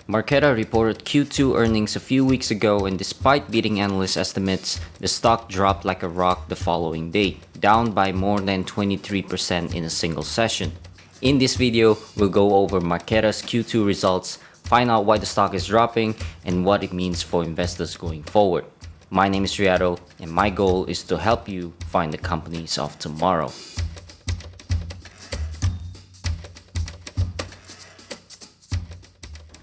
Marqeta reported Q2 earnings a few weeks ago, and despite beating analyst estimates, the stock dropped like a rock the following day, down by more than 23% in a single session. In this video, we'll go over Marqeta's Q2 results, find out why the stock is dropping, and what it means for investors going forward. My name is Riado, and my goal is to help you find the companies of tomorrow.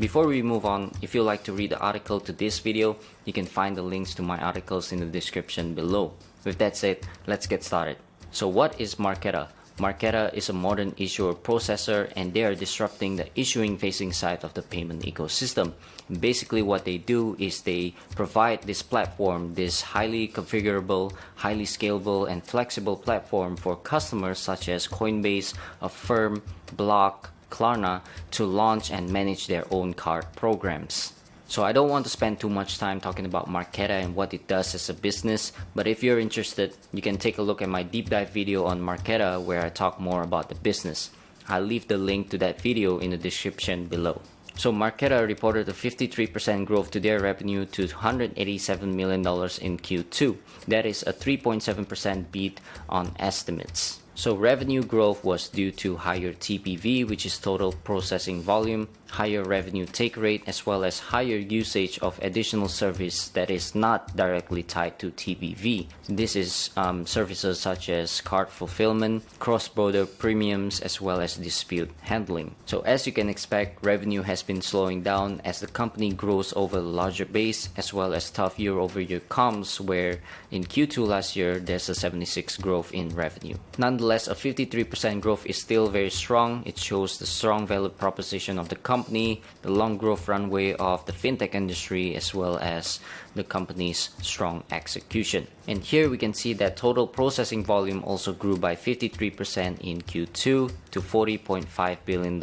Before we move on, if you'd like to read the article to this video, you can find the links to my articles in the description below. With that said, let's get started. So what is Marqeta? Marqeta is a modern issuer processor, and they are disrupting the issuing facing side of the payment ecosystem. Basically what they do is they provide this platform, this highly configurable, highly scalable and flexible platform for customers such as Coinbase, Affirm, Block, Klarna to launch and manage their own card programs. So I don't want to spend too much time talking about Marqeta and what it does as a business, but if you're interested, you can take a look at my deep dive video on Marqeta where I talk more about the business. I'll leave the link to that video in the description below. So Marqeta reported a 53% growth to their revenue to $187 million in Q2. That is a 3.7% beat on estimates. So revenue growth was due to higher TPV, which is total processing volume, higher revenue take rate, as well as higher usage of additional service that is not directly tied to TPV. This is services such as card fulfillment, cross-border premiums, as well as dispute handling. So as you can expect, revenue has been slowing down as the company grows over a larger base, as well as tough year-over-year comps where in Q2 last year, there's a 76% growth in revenue. Nonetheless, a 53% growth is still very strong. It shows the strong value proposition of the company, the long growth runway of the fintech industry, as well as the company's strong execution. And here we can see that total processing volume also grew by 53% in Q2 to $40.5 billion.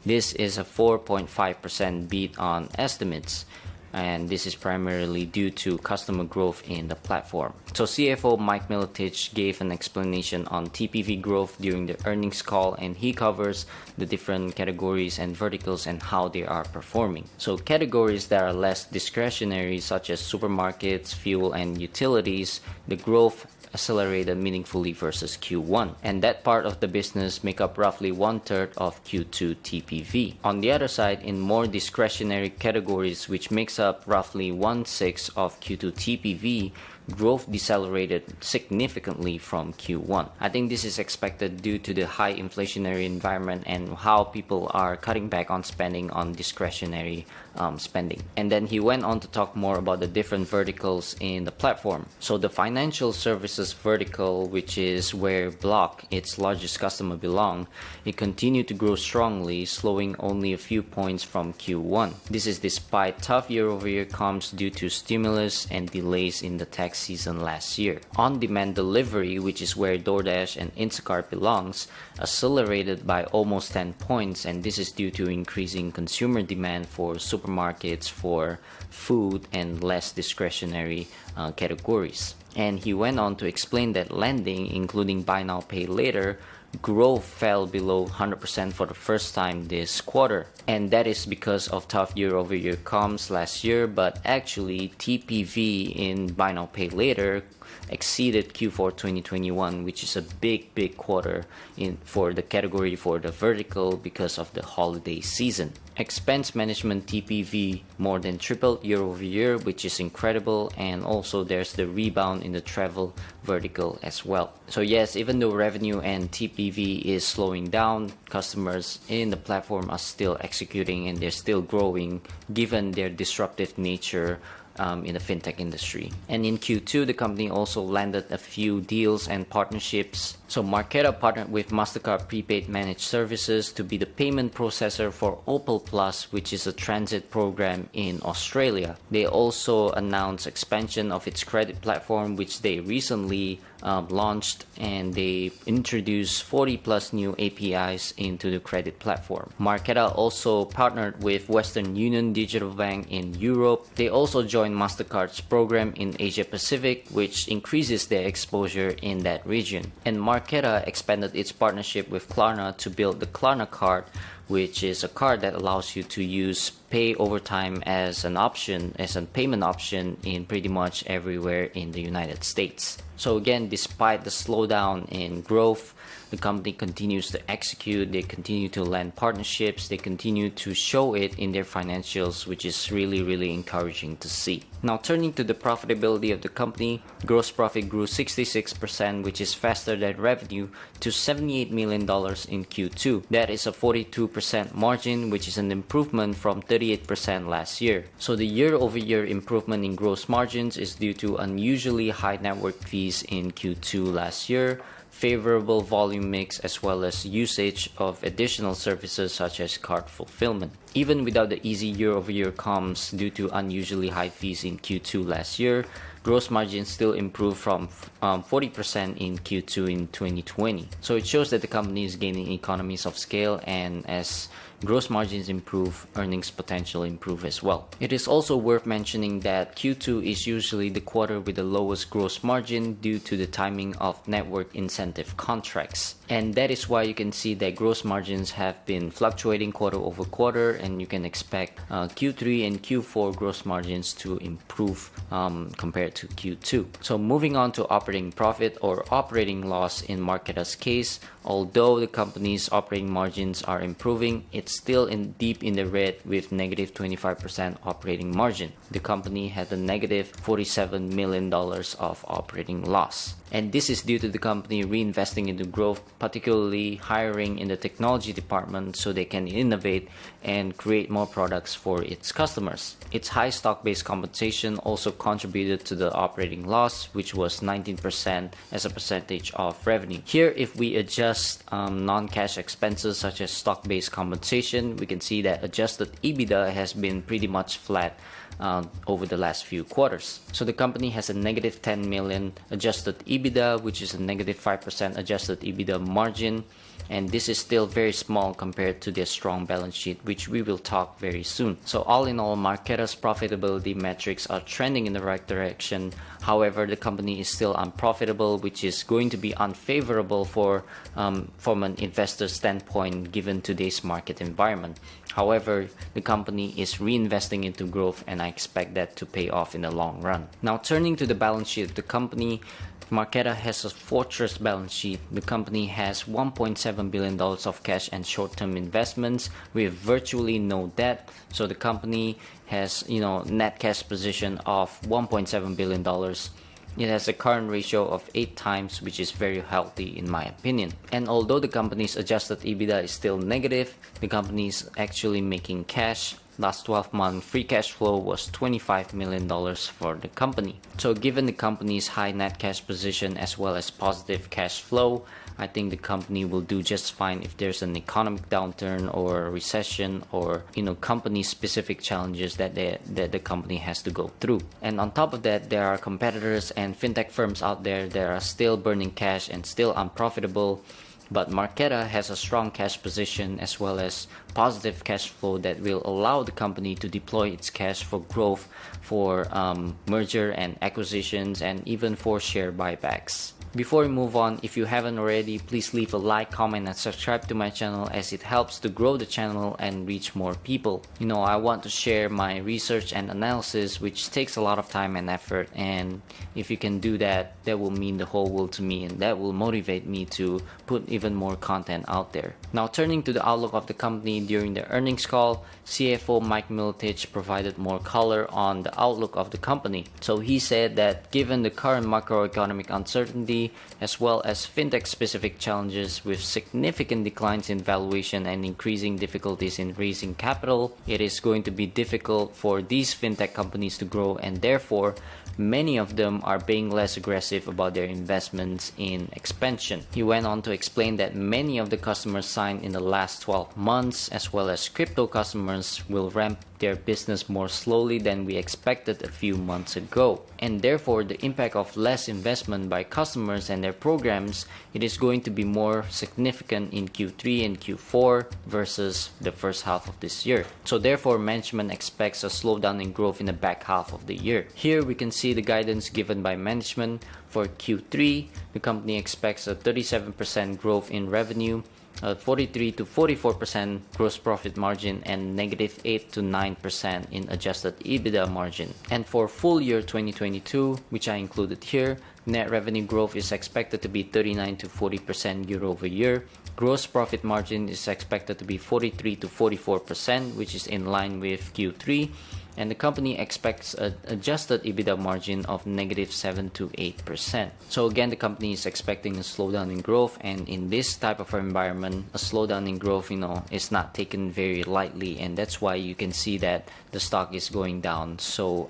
This is a 4.5% beat on estimates, and this is primarily due to customer growth in the platform. So CFO Mike Milotich gave an explanation on TPV growth during the earnings call, and he covers the different categories and verticals and how they are performing. So categories that are less discretionary such as supermarkets, fuel and utilities, the growth accelerated meaningfully versus Q1, and that part of the business make up roughly 1/3 of Q2 TPV. On the other side, in more discretionary categories, which makes up roughly 1/6 of Q2 TPV, growth decelerated significantly from Q1. I think this is expected due to the high inflationary environment and how people are cutting back on spending on discretionary spending. And then he went on to talk more about the different verticals in the platform. So the financial services vertical, which is where Block, its largest customer, belong, it continued to grow strongly, slowing only a few points from Q1. This is despite tough year-over-year comps due to stimulus and delays in the tax season last year. On-demand delivery, which is where DoorDash and Instacart belongs, accelerated by almost 10 points, and this is due to increasing consumer demand for supermarkets, for food, and less discretionary categories. And he went on to explain that lending, including buy now pay later, growth fell below 100% for the first time this quarter, and that is because of tough year-over-year comps last year. But actually TPV in buy now pay later exceeded Q4 2021, which is a big quarter for the category, for the vertical, because of the holiday season. Expense management TPV more than tripled year over year, which is incredible, and also there's the rebound in the travel vertical as well. So yes, even though revenue and TPV is slowing down, customers in the platform are still executing and they're still growing given their disruptive nature in the fintech industry. And in Q2, the company also landed a few deals and partnerships. So Marqeta partnered with MasterCard Prepaid Managed Services to be the payment processor for Opal Plus, which is a transit program in Australia. They also announced expansion of its credit platform, which they recently launched, and they introduced 40 plus new APIs into the credit platform. Marqeta also partnered with Western Union Digital Bank in Europe. They also joined MasterCard's program in Asia Pacific, which increases their exposure in that region. And Marqeta expanded its partnership with Klarna to build the Klarna card, which is a card that allows you to use pay over time as an option, as a payment option in pretty much everywhere in the United States. So again, despite the slowdown in growth, the company continues to execute, they continue to land partnerships, they continue to show it in their financials, which is really encouraging to see. Now turning to the profitability of the company, gross profit grew 66%, which is faster than revenue, to $78 million in Q2. That is a 42% margin, which is an improvement from 38% last year. So the year-over-year improvement in gross margins is due to unusually high network fees in Q2 last year, favorable volume mix, as well as usage of additional services such as cart fulfillment. Even without the easy year-over-year comps due to unusually high fees in Q2 last year, gross margin still improved from 40% in Q2 in 2020. So it shows that the company is gaining economies of scale, and as gross margins improve, earnings potential improve as well. It is also worth mentioning that Q2 is usually the quarter with the lowest gross margin due to the timing of network incentive contracts. And that is why you can see that gross margins have been fluctuating quarter over quarter, and you can expect Q3 and Q4 gross margins to improve compared to Q2. So moving on to operating profit or operating loss in Marqeta's case, although the company's operating margins are improving, it's still deep in the red with negative 25% operating margin. The company had a negative $47 million of operating loss. And this is due to the company reinvesting into growth, particularly hiring in the technology department so they can innovate and create more products for its customers. Its high stock-based compensation also contributed to the operating loss, which was 19% as a percentage of revenue. Here, if we adjust non-cash expenses such as stock-based compensation, we can see that adjusted EBITDA has been pretty much flat over the last few quarters. So the company has a negative 10 million adjusted EBITDA, which is a negative 5% adjusted EBITDA margin, and this is still very small compared to their strong balance sheet, which we will talk very soon. So all in all, Marqeta's profitability metrics are trending in the right direction. However, the company is still unprofitable, which is going to be unfavorable from an investor standpoint given today's market environment. However, the company is reinvesting into growth, and I expect that to pay off in the long run. Now turning to the balance sheet of the company, Marqeta has a fortress balance sheet. The company has $1.7 billion of cash and short-term investments with virtually no debt. So the company has, net cash position of $1.7 billion. It has a current ratio of 8 times, which is very healthy in my opinion. And although the company's adjusted EBITDA is still negative, the company is actually making cash. Last 12-month free cash flow was $25 million for the company. So given the company's high net cash position as well as positive cash flow, I think the company will do just fine if there's an economic downturn or a recession or company specific challenges that the company has to go through. And on top of that, there are competitors and fintech firms out there that are still burning cash and still unprofitable. But Marqeta has a strong cash position as well as positive cash flow that will allow the company to deploy its cash for growth, for merger and acquisitions, and even for share buybacks. Before we move on, if you haven't already, please leave a like, comment, and subscribe to my channel as it helps to grow the channel and reach more people. I want to share my research and analysis, which takes a lot of time and effort, and if you can do that, that will mean the whole world to me, and that will motivate me to put even more content out there. Now turning to the outlook of the company, during the earnings call, CFO Mike Milotich provided more color on the outlook of the company. So he said that given the current macroeconomic uncertainty as well as fintech specific challenges with significant declines in valuation and increasing difficulties in raising capital, it is going to be difficult for these fintech companies to grow, and therefore many of them are being less aggressive about their investments in expansion. He went on to explain that many of the customers signed in the last 12 months as well as crypto customers will ramp their business more slowly than we expected a few months ago. And therefore, the impact of less investment by customers and their programs, it is going to be more significant in Q3 and Q4 versus the first half of this year. So therefore, management expects a slowdown in growth in the back half of the year. Here we can see the guidance given by management. For Q3, the company expects a 37% growth in revenue, a 43 to 44% gross profit margin, and negative 8 to 9% in adjusted EBITDA margin. And for full year 2022, which I included here, net revenue growth is expected to be 39 to 40% year over year. Gross profit margin is expected to be 43 to 44%, which is in line with Q3. And the company expects an adjusted EBITDA margin of negative 7 to 8%. So again, the company is expecting a slowdown in growth, and in this type of environment, a slowdown in growth, is not taken very lightly, and that's why you can see that the stock is going down so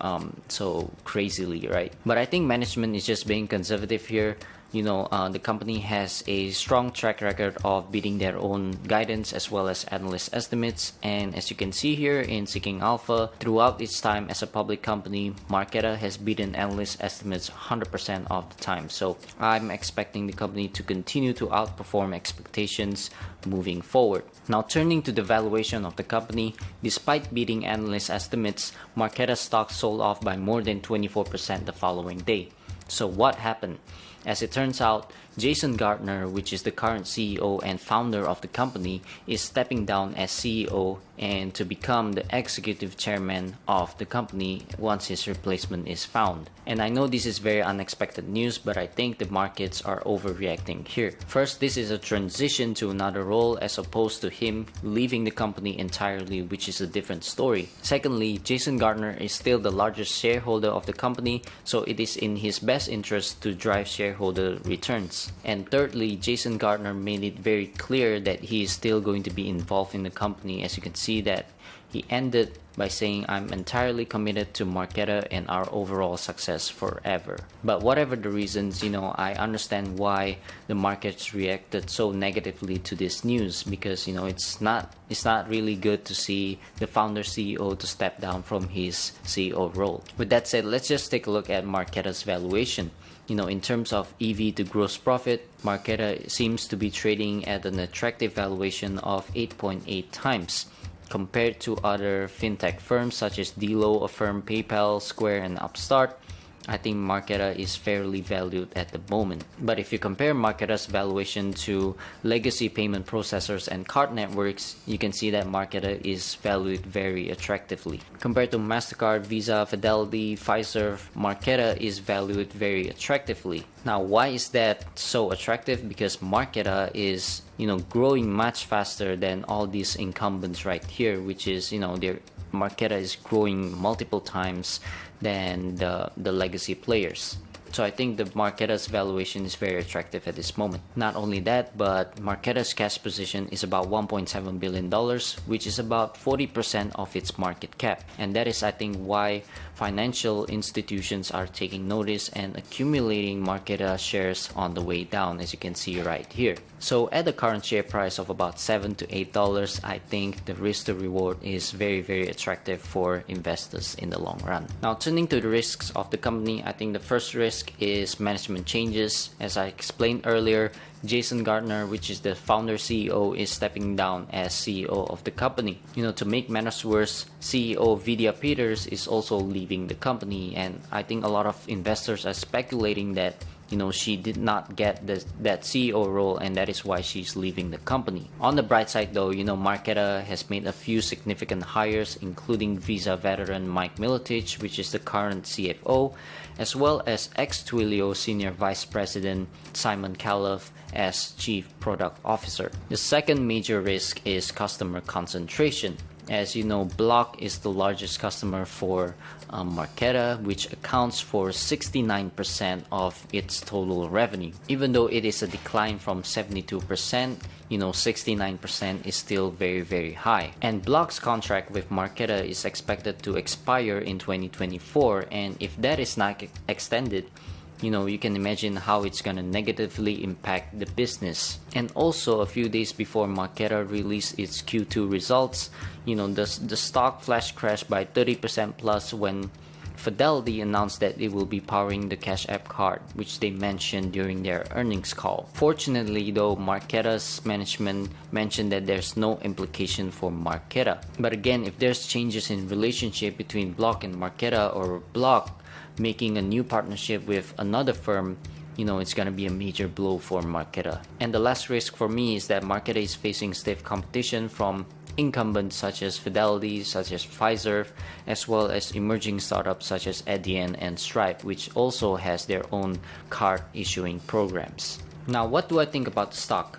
crazily, right? But I think management is just being conservative here. The company has a strong track record of beating their own guidance as well as analyst estimates. And as you can see here in Seeking Alpha, throughout its time as a public company, Marqeta has beaten analyst estimates 100% of the time. So I'm expecting the company to continue to outperform expectations moving forward. Now turning to the valuation of the company, despite beating analyst estimates, Marqeta stock sold off by more than 24% the following day. So what happened? As it turns out, Jason Gardner, which is the current CEO and founder of the company, is stepping down as CEO and to become the executive chairman of the company once his replacement is found. And I know this is very unexpected news, but I think the markets are overreacting here. First, this is a transition to another role as opposed to him leaving the company entirely, which is a different story. Secondly, Jason Gardner is still the largest shareholder of the company, so it is in his best interest to drive shareholder returns. And thirdly, Jason Gardner made it very clear that he is still going to be involved in the company. As you can see that he ended by saying, "I'm entirely committed to Marqeta and our overall success forever." But whatever the reasons, I understand why the markets reacted so negatively to this news, because it's not really good to see the founder CEO to step down from his CEO role. With that said, let's just take a look at Marqeta's valuation. In terms of EV to gross profit, Marqeta seems to be trading at an attractive valuation of 8.8 times. Compared to other fintech firms such as Delo, Affirm, PayPal, Square, and Upstart, I think Marqeta is fairly valued at the moment. But if you compare Marqeta's valuation to legacy payment processors and card networks, you can see that Marqeta is valued very attractively. Compared to MasterCard, Visa, Fidelity, Fiserv, Marqeta is valued very attractively. Now, why is that so attractive? Because Marqeta is, growing much faster than all these incumbents right here, which is, Marqeta is growing multiple times than the legacy players. So I think the Marqeta's valuation is very attractive at this moment. Not only that, but Marqeta's cash position is about $1.7 billion, which is about 40% of its market cap. And that is, I think, why financial institutions are taking notice and accumulating Marqeta shares on the way down, as you can see right here. So at the current share price of about $7 to $8, I think the risk to reward is very, very attractive for investors in the long run. Now, turning to the risks of the company, I think the first risk is management changes. As I explained earlier, Jason Gardner, which is the founder CEO, is stepping down as CEO of the company. To make matters worse, CEO Vidya Peters is also leaving the company, and I think a lot of investors are speculating that she did not get that CEO role, and that is why she's leaving the company. On the bright side though, Marqeta has made a few significant hires, including Visa veteran Mike Milotich, which is the current CFO, as well as ex-Twilio Senior Vice President Simon Califf as Chief Product Officer. The second major risk is customer concentration. As you know, Block is the largest customer for Marqeta, which accounts for 69% of its total revenue. Even though it is a decline from 72%, 69% is still very, very high. And Block's contract with Marqeta is expected to expire in 2024, and if that is not extended, you can imagine how it's gonna negatively impact the business. And also, a few days before Marqeta released its Q2 results, the stock flash crashed by 30% plus when Fidelity announced that it will be powering the Cash App card, which they mentioned during their earnings call. Fortunately though, Marqeta's management mentioned that there's no implication for Marqeta. But again, if there's changes in relationship between Block and Marqeta, or Block making a new partnership with another firm, it's gonna be a major blow for Marqeta. And the last risk for me is that Marqeta is facing stiff competition from incumbents such as Fidelity, such as Fiserv, as well as emerging startups such as Adyen and Stripe, which also has their own card issuing programs. Now, what do I think about the stock?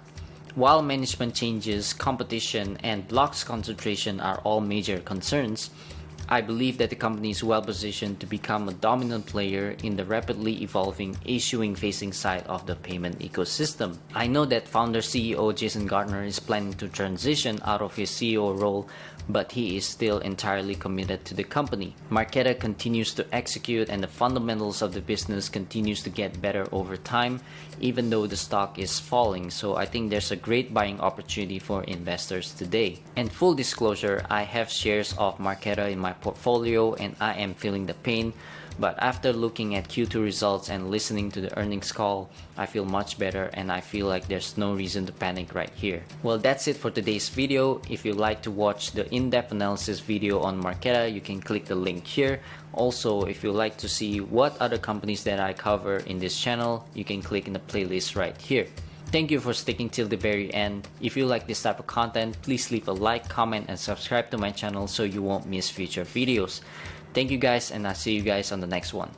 While management changes, competition, and Block's concentration are all major concerns, I believe that the company is well positioned to become a dominant player in the rapidly evolving issuing-facing side of the payment ecosystem. I know that founder CEO Jason Gardner is planning to transition out of his CEO role, but he is still entirely committed to the company. Marqeta continues to execute, and the fundamentals of the business continues to get better over time, even though the stock is falling. So I think there's a great buying opportunity for investors today. And full disclosure, I have shares of Marqeta in my portfolio and I am feeling the pain, but after looking at Q2 results and listening to the earnings call, I feel much better and I feel like there's no reason to panic right here. Well, that's it for today's video. If you'd like to watch the in-depth analysis video on Marqeta, you can click the link here. Also, if you'd like to see what other companies that I cover in this channel, you can click in the playlist right here. Thank you for sticking till the very end. If you like this type of content, please leave a like, comment, and subscribe to my channel so you won't miss future videos. Thank you guys, and I'll see you guys on the next one.